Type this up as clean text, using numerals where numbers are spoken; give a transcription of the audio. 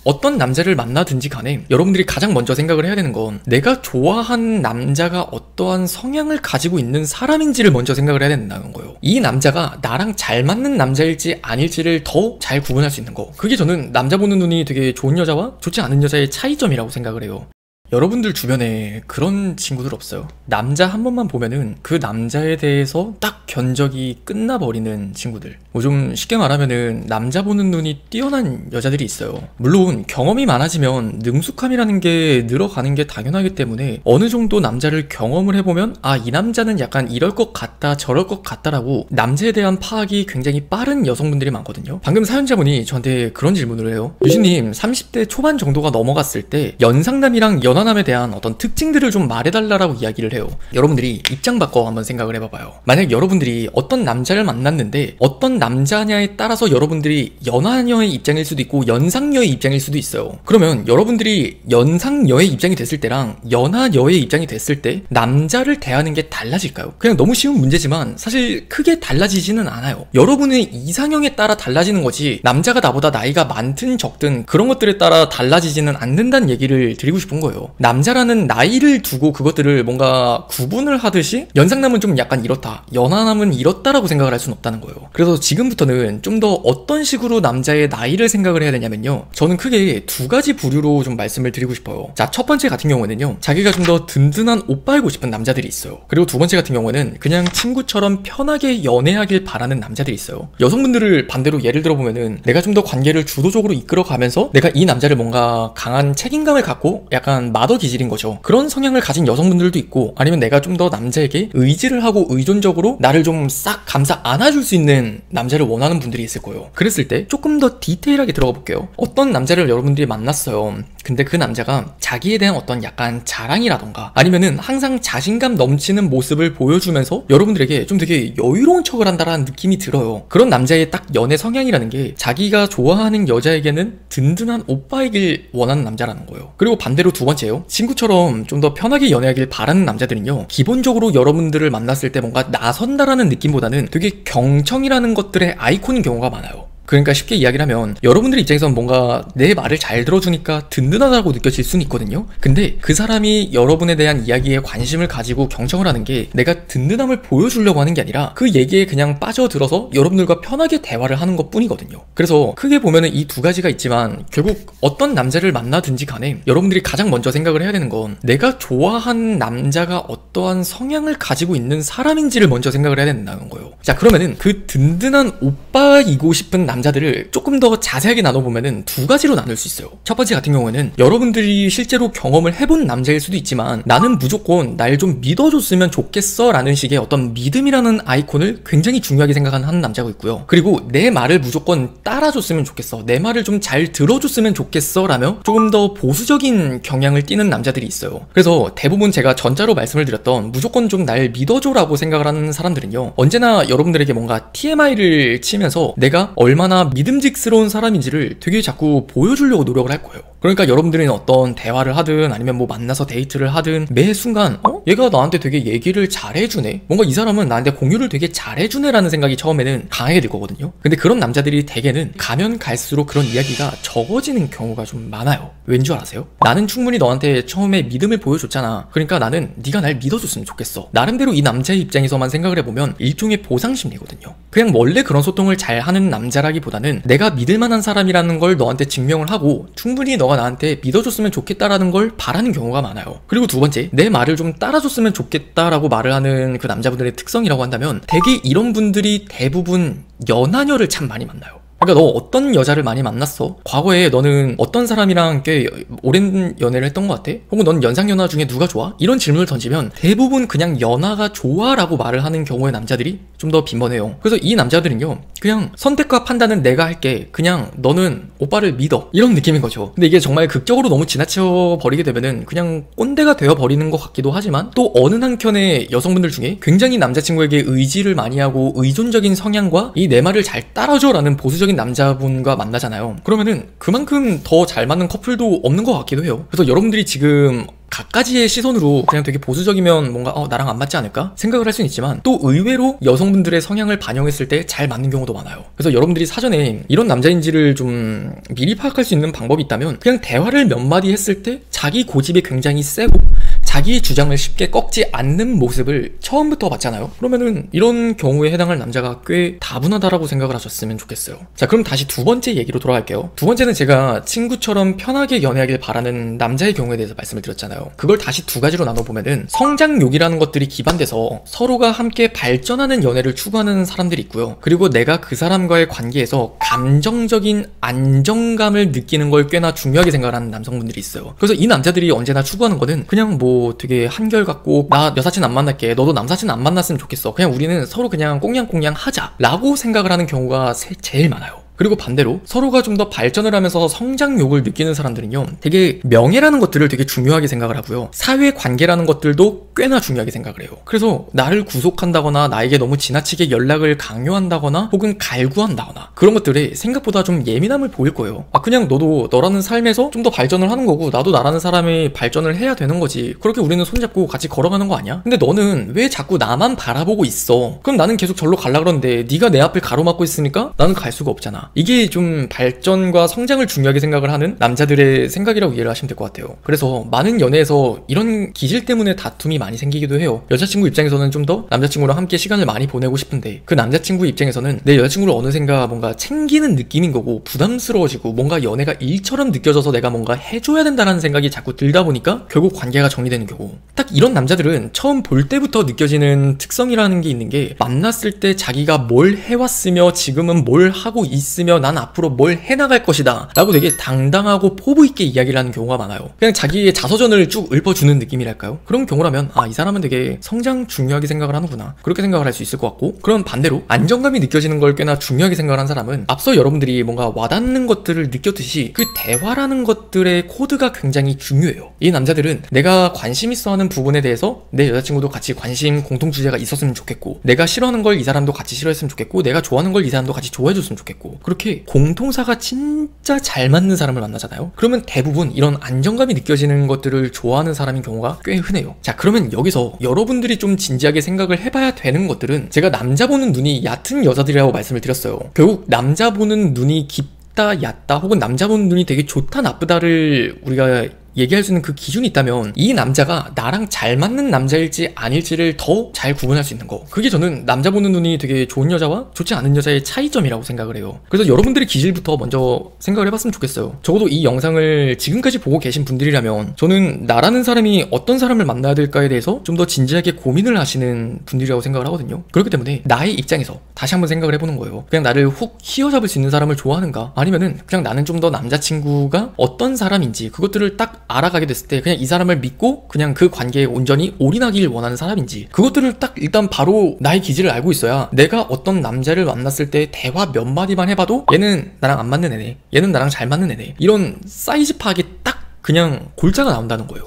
어떤 남자를 만나든지 간에 여러분들이 가장 먼저 생각을 해야 되는 건 내가 좋아하는 남자가 어떠한 성향을 가지고 있는 사람인지를 먼저 생각을 해야 된다는 거예요. 이 남자가 나랑 잘 맞는 남자일지 아닐지를 더 잘 구분할 수 있는 거, 그게 저는 남자 보는 눈이 되게 좋은 여자와 좋지 않은 여자의 차이점이라고 생각을 해요. 여러분들 주변에 그런 친구들 없어요? 남자 한 번만 보면은 그 남자에 대해서 딱 견적이 끝나버리는 친구들. 뭐 좀 쉽게 말하면은 남자 보는 눈이 뛰어난 여자들이 있어요. 물론 경험이 많아지면 능숙함이라는 게 늘어가는 게 당연하기 때문에 어느 정도 남자를 경험을 해보면 아, 이 남자는 약간 이럴 것 같다 저럴 것 같다라고 남자에 대한 파악이 굉장히 빠른 여성분들이 많거든요. 방금 사연자분이 저한테 그런 질문을 해요. 유진님, 30대 초반 정도가 넘어갔을 때 연상남이랑 연하남에 대한 어떤 특징들을 좀 말해달라고 이야기를 해요. 여러분들이 입장 바꿔 한번 생각을 해봐봐요. 만약 여러분들이 어떤 남자를 만났는데 어떤 남자냐에 따라서 여러분들이 연하녀의 입장일 수도 있고 연상녀의 입장일 수도 있어요. 그러면 여러분들이 연상녀의 입장이 됐을 때랑 연하녀의 입장이 됐을 때 남자를 대하는 게 달라질까요? 그냥 너무 쉬운 문제지만 사실 크게 달라지지는 않아요. 여러분의 이상형에 따라 달라지는 거지 남자가 나보다 나이가 많든 적든 그런 것들에 따라 달라지지는 않는다는 얘기를 드리고 싶은 거예요. 남자라는 나이를 두고 그것들을 뭔가 구분을 하듯이 연상남은 좀 약간 이렇다, 연하남은 이렇다라고 생각을 할 수는 없다는 거예요. 그래서 지금부터는 좀 더 어떤 식으로 남자의 나이를 생각을 해야 되냐면요, 저는 크게 두 가지 부류로 좀 말씀을 드리고 싶어요. 자, 첫 번째 같은 경우에는요, 자기가 좀 더 든든한 오빠이고 싶은 남자들이 있어요. 그리고 두 번째 같은 경우에는 그냥 친구처럼 편하게 연애하길 바라는 남자들이 있어요. 여성분들을 반대로 예를 들어보면은 내가 좀 더 관계를 주도적으로 이끌어가면서 내가 이 남자를 뭔가 강한 책임감을 갖고 약간 마더 기질인 거죠. 그런 성향을 가진 여성분들도 있고, 아니면 내가 좀 더 남자에게 의지를 하고 의존적으로 나를 좀 싹 감싸 안아줄 수 있는 남자를 원하는 분들이 있을 거예요. 그랬을 때 조금 더 디테일하게 들어가 볼게요. 어떤 남자를 여러분들이 만났어요. 근데 그 남자가 자기에 대한 어떤 약간 자랑이라던가 아니면은 항상 자신감 넘치는 모습을 보여주면서 여러분들에게 좀 되게 여유로운 척을 한다라는 느낌이 들어요. 그런 남자의 딱 연애 성향이라는 게 자기가 좋아하는 여자에게는 든든한 오빠이길 원하는 남자라는 거예요. 그리고 반대로 두 번째요, 친구처럼 좀 더 편하게 연애하길 바라는 남자들은요, 기본적으로 여러분들을 만났을 때 뭔가 나선다라는 느낌보다는 되게 경청이라는 것들의 아이콘인 경우가 많아요. 그러니까 쉽게 이야기를 하면 여러분들 입장에서는 뭔가 내 말을 잘 들어주니까 든든하다고 느껴질 수는 있거든요. 근데 그 사람이 여러분에 대한 이야기에 관심을 가지고 경청을 하는 게 내가 든든함을 보여주려고 하는 게 아니라 그 얘기에 그냥 빠져들어서 여러분들과 편하게 대화를 하는 것 뿐이거든요. 그래서 크게 보면은 이 두 가지가 있지만 결국 어떤 남자를 만나든지 간에 여러분들이 가장 먼저 생각을 해야 되는 건 내가 좋아하는 남자가 어떠한 성향을 가지고 있는 사람인지를 먼저 생각을 해야 된다는 거예요. 자, 그러면은 그 든든한 오빠이고 싶은 남자들을 조금 더 자세하게 나눠보면은 두 가지로 나눌 수 있어요. 첫 번째 같은 경우에는 여러분들이 실제로 경험을 해본 남자일 수도 있지만 나는 무조건 날 좀 믿어줬으면 좋겠어 라는 식의 어떤 믿음이라는 아이콘을 굉장히 중요하게 생각하는 한 남자가 있고요. 그리고 내 말을 무조건 따라줬으면 좋겠어, 내 말을 좀 잘 들어줬으면 좋겠어 라며 조금 더 보수적인 경향을 띠는 남자들이 있어요. 그래서 대부분 제가 전자로 말씀을 드렸던 무조건 좀 날 믿어줘라고 생각을 하는 사람들은요, 언제나 여러분들에게 뭔가 TMI를 치면서 내가 얼마나 믿음직스러운 사람인지를 되게 자꾸 보여주려고 노력을 할 거예요. 그러니까 여러분들은 어떤 대화를 하든 아니면 뭐 만나서 데이트를 하든 매 순간 얘가 나한테 되게 얘기를 잘해주네, 뭔가 이 사람은 나한테 공유를 되게 잘해주네 라는 생각이 처음에는 강하게 들 거거든요. 근데 그런 남자들이 대개는 가면 갈수록 그런 이야기가 적어지는 경우가 좀 많아요. 왠 줄 아세요? 나는 충분히 너한테 처음에 믿음을 보여줬잖아. 그러니까 나는 네가 날 믿어줬으면 좋겠어. 나름대로 이 남자의 입장에서만 생각을 해보면 일종의 보상심리거든요. 그냥 원래 그런 소통을 잘 하는 남자라기보다는 내가 믿을만한 사람이라는 걸 너한테 증명을 하고 충분히 너가 나한테 믿어줬으면 좋겠다라는 걸 바라는 경우가 많아요. 그리고 두 번째, 내 말을 좀 따라줬으면 좋겠다라고 말을 하는 그 남자분들의 특성이라고 한다면 되게 이런 분들이 대부분 연하녀를 참 많이 만나요. 그러니까 너 어떤 여자를 많이 만났어? 과거에 너는 어떤 사람이랑 꽤 오랜 연애를 했던 것 같아? 혹은 넌 연상연하 중에 누가 좋아? 이런 질문을 던지면 대부분 그냥 연하가 좋아 라고 말을 하는 경우의 남자들이 좀 더 빈번해요. 그래서 이 남자들은요, 그냥 선택과 판단은 내가 할게, 그냥 너는 오빠를 믿어, 이런 느낌인 거죠. 근데 이게 정말 극적으로 너무 지나쳐 버리게 되면은 그냥 꼰대가 되어버리는 것 같기도 하지만 또 어느 한켠의 여성분들 중에 굉장히 남자친구에게 의지를 많이 하고 의존적인 성향과 이 내 말을 잘 따라줘 라는 보수적인 남자분과 만나잖아요. 그러면은 그만큼 더 잘 맞는 커플도 없는 것 같기도 해요. 그래서 여러분들이 지금 갖가지의 시선으로 그냥 되게 보수적이면 뭔가 나랑 안 맞지 않을까 생각을 할 수는 있지만, 또 의외로 여성분들의 성향을 반영했을 때 잘 맞는 경우도 많아요. 그래서 여러분들이 사전에 이런 남자인지를 좀 미리 파악할 수 있는 방법이 있다면, 그냥 대화를 몇 마디 했을 때 자기 고집이 굉장히 세고 자기의 주장을 쉽게 꺾지 않는 모습을 처음부터 봤잖아요. 그러면은 이런 경우에 해당할 남자가 꽤 다분하다라고 생각을 하셨으면 좋겠어요. 자, 그럼 다시 두 번째 얘기로 돌아갈게요. 두 번째는 제가 친구처럼 편하게 연애하길 바라는 남자의 경우에 대해서 말씀을 드렸잖아요. 그걸 다시 두 가지로 나눠보면은, 성장욕이라는 것들이 기반돼서 서로가 함께 발전하는 연애를 추구하는 사람들이 있고요. 그리고 내가 그 사람과의 관계에서 감정적인 안정감을 느끼는 걸 꽤나 중요하게 생각하는 남성분들이 있어요. 그래서 이 남자들이 언제나 추구하는 거는 그냥 뭐 되게 한결같고, 나 여사친 안 만날게, 너도 남사친 안 만났으면 좋겠어, 그냥 우리는 서로 그냥 꽁냥꽁냥 하자 라고 생각을 하는 경우가 제일 많아요. 그리고 반대로 서로가 좀 더 발전을 하면서 성장욕을 느끼는 사람들은요, 되게 명예라는 것들을 되게 중요하게 생각을 하고요, 사회관계라는 것들도 꽤나 중요하게 생각을 해요. 그래서 나를 구속한다거나 나에게 너무 지나치게 연락을 강요한다거나 혹은 갈구한다거나 그런 것들에 생각보다 좀 예민함을 보일 거예요. 그냥 너도 너라는 삶에서 좀 더 발전을 하는 거고, 나도 나라는 사람이 발전을 해야 되는 거지, 그렇게 우리는 손잡고 같이 걸어가는 거 아니야? 근데 너는 왜 자꾸 나만 바라보고 있어? 그럼 나는 계속 절로 갈라 그러는데 네가 내 앞을 가로막고 있으니까 나는 갈 수가 없잖아. 이게 좀 발전과 성장을 중요하게 생각을 하는 남자들의 생각이라고 이해를 하시면 될 것 같아요. 그래서 많은 연애에서 이런 기질 때문에 다툼이 많이 생기기도 해요. 여자친구 입장에서는 좀 더 남자친구랑 함께 시간을 많이 보내고 싶은데, 그 남자친구 입장에서는 내 여자친구를 어느샌가 뭔가 챙기는 느낌인 거고 부담스러워지고 뭔가 연애가 일처럼 느껴져서 내가 뭔가 해줘야 된다는 생각이 자꾸 들다 보니까 결국 관계가 정리되는 경우, 딱 이런 남자들은 처음 볼 때부터 느껴지는 특성이라는 게 있는 게, 만났을 때 자기가 뭘 해왔으며 지금은 뭘 하고 있으며 난 앞으로 뭘 해나갈 것이다 라고 되게 당당하고 포부 있게 이야기를 하는 경우가 많아요. 그냥 자기의 자서전을 쭉 읊어주는 느낌이랄까요? 그런 경우라면 이 사람은 되게 성장 중요하게 생각을 하는구나, 그렇게 생각을 할 수 있을 것 같고, 그럼 반대로 안정감이 느껴지는 걸 꽤나 중요하게 생각을 한 사람은, 앞서 여러분들이 뭔가 와닿는 것들을 느꼈듯이 그 대화라는 것들의 코드가 굉장히 중요해요. 이 남자들은 내가 관심 있어 하는 부분에 대해서 내 여자친구도 같이 관심 공통 주제가 있었으면 좋겠고, 내가 싫어하는 걸 이 사람도 같이 싫어했으면 좋겠고, 내가 좋아하는 걸 이 사람도 같이 좋아해줬으면 좋겠고, 그렇게 공통사가 진짜 잘 맞는 사람을 만나잖아요. 그러면 대부분 이런 안정감이 느껴지는 것들을 좋아하는 사람인 경우가 꽤 흔해요. 자, 그러면 여기서 여러분들이 좀 진지하게 생각을 해봐야 되는 것들은, 제가 남자 보는 눈이 얕은 여자들이라고 말씀을 드렸어요. 결국 남자 보는 눈이 깊다 얕다, 혹은 남자 보는 눈이 되게 좋다 나쁘다를 우리가 얘기할 수 있는 그 기준이 있다면, 이 남자가 나랑 잘 맞는 남자일지 아닐지를 더 잘 구분할 수 있는 거, 그게 저는 남자 보는 눈이 되게 좋은 여자와 좋지 않은 여자의 차이점이라고 생각을 해요. 그래서 여러분들의 기질부터 먼저 생각을 해봤으면 좋겠어요. 적어도 이 영상을 지금까지 보고 계신 분들이라면, 저는 나라는 사람이 어떤 사람을 만나야 될까에 대해서 좀 더 진지하게 고민을 하시는 분들이라고 생각을 하거든요. 그렇기 때문에 나의 입장에서 다시 한번 생각을 해보는 거예요. 그냥 나를 훅 휘어잡을 수 있는 사람을 좋아하는가, 아니면은 그냥 나는 좀 더 남자친구가 어떤 사람인지 그것들을 딱 알아가게 됐을 때 그냥 이 사람을 믿고 그냥 그 관계에 온전히 올인하길 원하는 사람인지, 그것들을 딱 일단 바로 나의 기질을 알고 있어야 내가 어떤 남자를 만났을 때 대화 몇 마디만 해봐도 얘는 나랑 안 맞는 애네, 얘는 나랑 잘 맞는 애네, 이런 사이즈 파악이 딱 그냥 골자가 나온다는 거예요.